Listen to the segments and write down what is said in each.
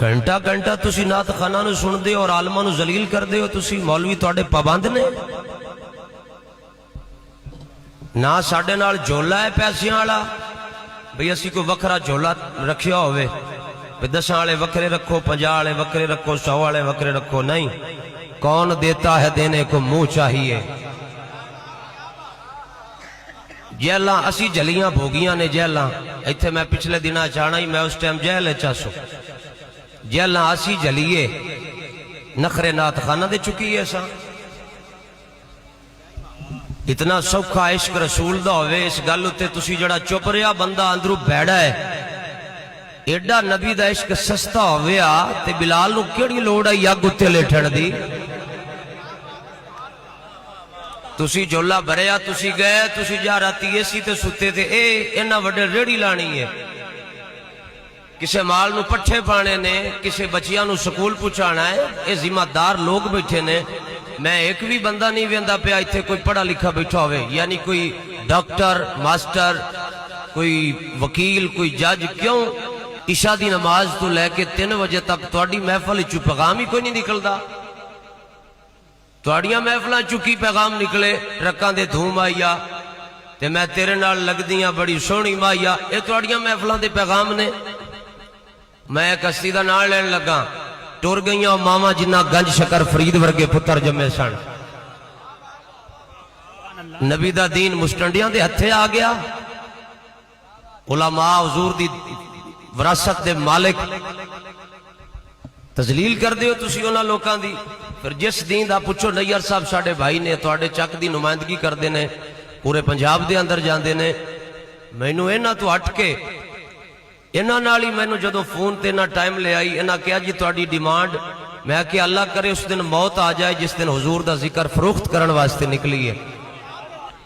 گھنٹہ گھنٹہ تسی نعت خانہ نو سن دے اور عالمہ نو ذلیل کر دے ہو. تسی مولوی تواڈے پابند نے نہ ساڈے نال جھولا ہے پیسیاں والا بھئی اسی کو وکھرا جھولا رکھیا ہوئے 10 والے وکھرے رکھو 50 والے وکھرے رکھو 100 والے وکھرے رکھو. نہیں، کون دیتا ہے دینے کو منہ چاہیے. جیلاں اسی جلیاں بھوگیاں نے جیلاں ایتھے میں پچھلے دنہ چاہنا ہی میں اس ٹائم جیل چاسو جیلاں اسی جلیے نخرے نات خانہ دے چکی ہے سا. اتنا سوکھا عشق رسول دا ہوئے اس گل اتے تسی جڑا چپ رہا بندہ اندرو بیڑا ہے. ایڈا نبی دا عشق سستا ہویا تے بلال نو کیڑی لوڑ ہے یا گتے لیٹھن دی. تسی جولا بھریا تسی گئے تسی جا راتی ایسی تے ستے تے اینا وڈے ریڑی لانی ہے. کسے مال نو پٹھے پانے نے کسے بچیاں نو سکول پہنچانا ہے. اے ذمہ دار لوگ بیٹھے نے. میں ایک بھی بندہ نہیں ویندا پیا ایتھے کوئی پڑھا لکھا بیٹھا ہوئے یعنی کوئی ڈاکٹر ماسٹر کوئی وکیل کوئی جج. کیوں عشاء دی نماز تو لے کے 3 بجے تک تواڈی محفل چوں پیغام ہی کوئی نہیں نکلدا. تواڈیاں محفلاں چکی پیغام نکلے ٹرکاں دے دھوم آئیا تے میں تیرے نال لگدیاں بڑی سونی مائیا. اے تواڈیاں محفلاں دے پیغام نے. میں ایک ہستی دا نام لین لگا ٹر گئیاں ماما جنہ گنج شکر فرید ورگے پتر جمے سن. نبی دا دین مسٹنڈیاں دے ہتھے آ گیا. علماء حضور دی وراثت دے مالک تذلیل کر دیو تسی انہاں لوکاں دی. پھر جس دین دا پوچھو نیار صاحب ساڑے بھائی نے تواڈے چک دی نمائندگی کر دینے پورے پنجاب دے اندر جان دینے. مینوں اینا تو ہٹ کے اینا نالی مینوں جدو فون تے نہ ٹائم لے آئی اینا کیا جی تواڈی ڈیمانڈ. میں کہ اللہ کرے اس دن موت آ جائے جس دن حضور دا ذکر فروخت کرن واسطے نکلی ہے.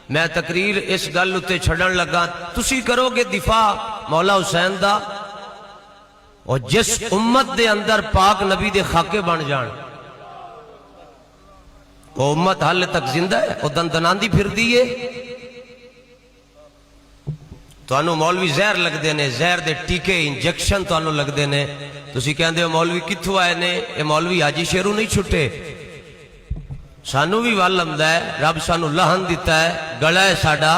میں تقریر اس گل اتے چھڑن لگا تسی کرو گے دفاع مولا حسین دا اور جس امت دے اندر پاک نبی دے خاکے بن جان وہ امت حال تک زندہ ہے وہ دندناندی پھر دیئے. تو انہوں مولوی زہر لگ دینے زہر دے ٹیکے انجیکشن تو انہوں لگ دینے. تسی کہندے ہو مولوی کتھو آئے نے اے مولوی حاجی شیرو نہیں چھٹے. سانو بھی والمدہ ہے رب سانو لہن دیتا ہے گڑا ہے ساڑا.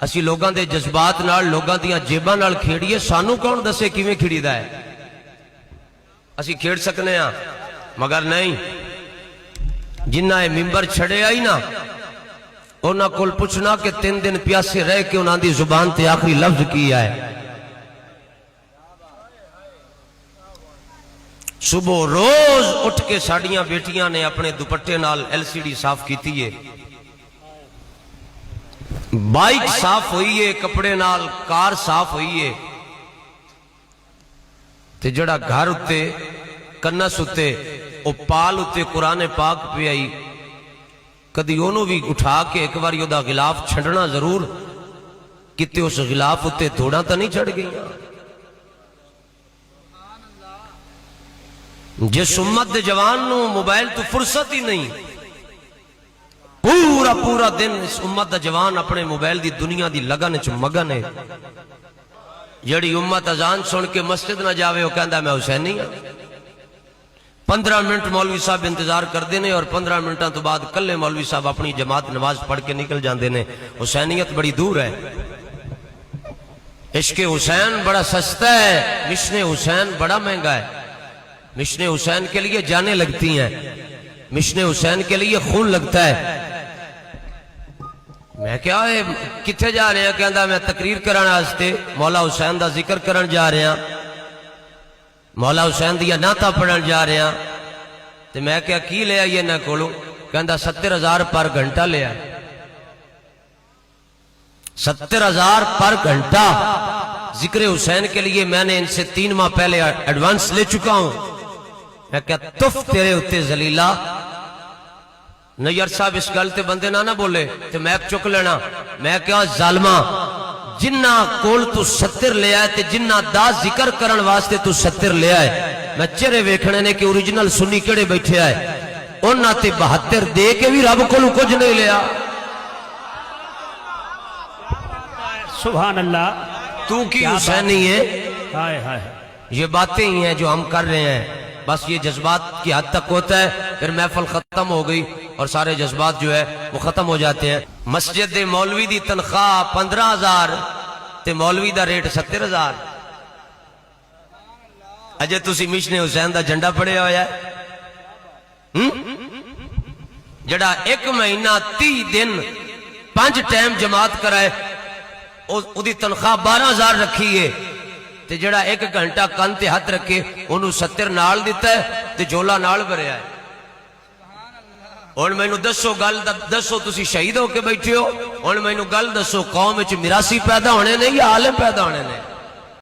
اسی لوگاں دے جذبات نال لوگاں دیاں جیباں نال کھیڑیے. سانو کون دسے کیویں کھیڑی دا ہے. اسی کھیڑ سکنے ہاں مگر نہیں. جنہ اے ممبر چھڑے آئی نا انہاں کول پوچھنا کہ 3 دن پیاسے رہ کے انہاں دی زبان تے آخری لفظ کیا ہے. صبح روز اٹھ کے ساڑیاں بیٹیاں نے اپنے دوپٹے نال LCD صاف کیتی ہے. بائک صاف ہوئی ہے کپڑے نال کار صاف ہوئی ہے. تے جڑا گھر اتے کنس اتے او پال اتے قرآن پاک پہ آئی کدی انہوں بھی اٹھا کے ایک بار یودہ غلاف چھڑنا ضرور کتے اس غلاف اتے تھوڑا تا نہیں چھڑ گئی. جس امت دے جوان نو موبائل تو فرصت ہی نہیں پورا دن اس امت دا جوان اپنے موبائل دی دنیا دی لگن چ مگن ہے. جڑی امت اذان سن کے مسجد نہ جاوے وہ کہندا میں حسینی ہوں. 15 منٹ مولوی صاحب انتظار کر دینے اور 15 منٹاں تو بعد کلے مولوی صاحب اپنی جماعت نماز پڑھ کے نکل جان دینے. حسینیت بڑی دور ہے. عشق حسین بڑا سستا ہے مشن حسین بڑا مہنگا ہے. مشن حسین کے لیے جانیں لگتی ہیں مشن حسین کے لیے خون لگتا ہے. میں کیا ہے کتھے جا رہے ہیں کہندا میں تقریر کرن واسطے مولا حسین دا ذکر کرن جا رہے ہیں مولا حسین دیا نعتاں پڑھن جا رہے ہیں. تے میں کیا کی لے آئیے نہ کولو کہندا 70,000 پر گھنٹہ لے آئے. 70,000 پر گھنٹہ ذکر حسین کے لیے میں نے ان سے 3 ماہ پہلے ایڈوانس لے چکا ہوں. میں کیا تف تیرے اتے زلیلہ نیار صاحب اس گل تے بندے نہ بولے تے میں چک لینا. میں کیا ظالمہ جنہ کول تو 70 لے آئے تے جنہ دا ذکر کرن واسطے تو 70 لے آئے. میں چہرے ویکھنے نے کہ اوریجنل سنی کڑے بیٹھے آئے انہاں تے 72 دے کے بھی رب کولوں کچھ نہیں لیا. سبحان اللہ. تو کی حسینی ہے یہ باتیں ہی ہیں جو ہم کر رہے ہیں، بس یہ جذبات کی حد تک ہوتا ہے، پھر محفل ختم ہو گئی اور سارے جذبات جو ہے وہ ختم ہو جاتے ہیں۔ مسجد دے مولوی دی تنخواہ 15,000 تے مولوی دا ریٹ 70,000۔ اجے تسی مشن حسین دا جھنڈا پڑیا ہوا ہے، جڑا 1 مہینہ 30 دن 5 ٹائم جماعت کرائے، او دی تنخواہ 12,000 رکھی ہے، تے جڑا 1 گھنٹہ کن تے ہاتھ رکھے انہوں 70 نال دیتا ہے تے جولا نال بھریا ہے۔ اور میں نو دسو گل دسو تسی شہید ہو کے بیٹھے ہو، اور میں نو گل دسو قوم وچ میراثی پیدا ہونے نے یا عالم پیدا ہونے نے؟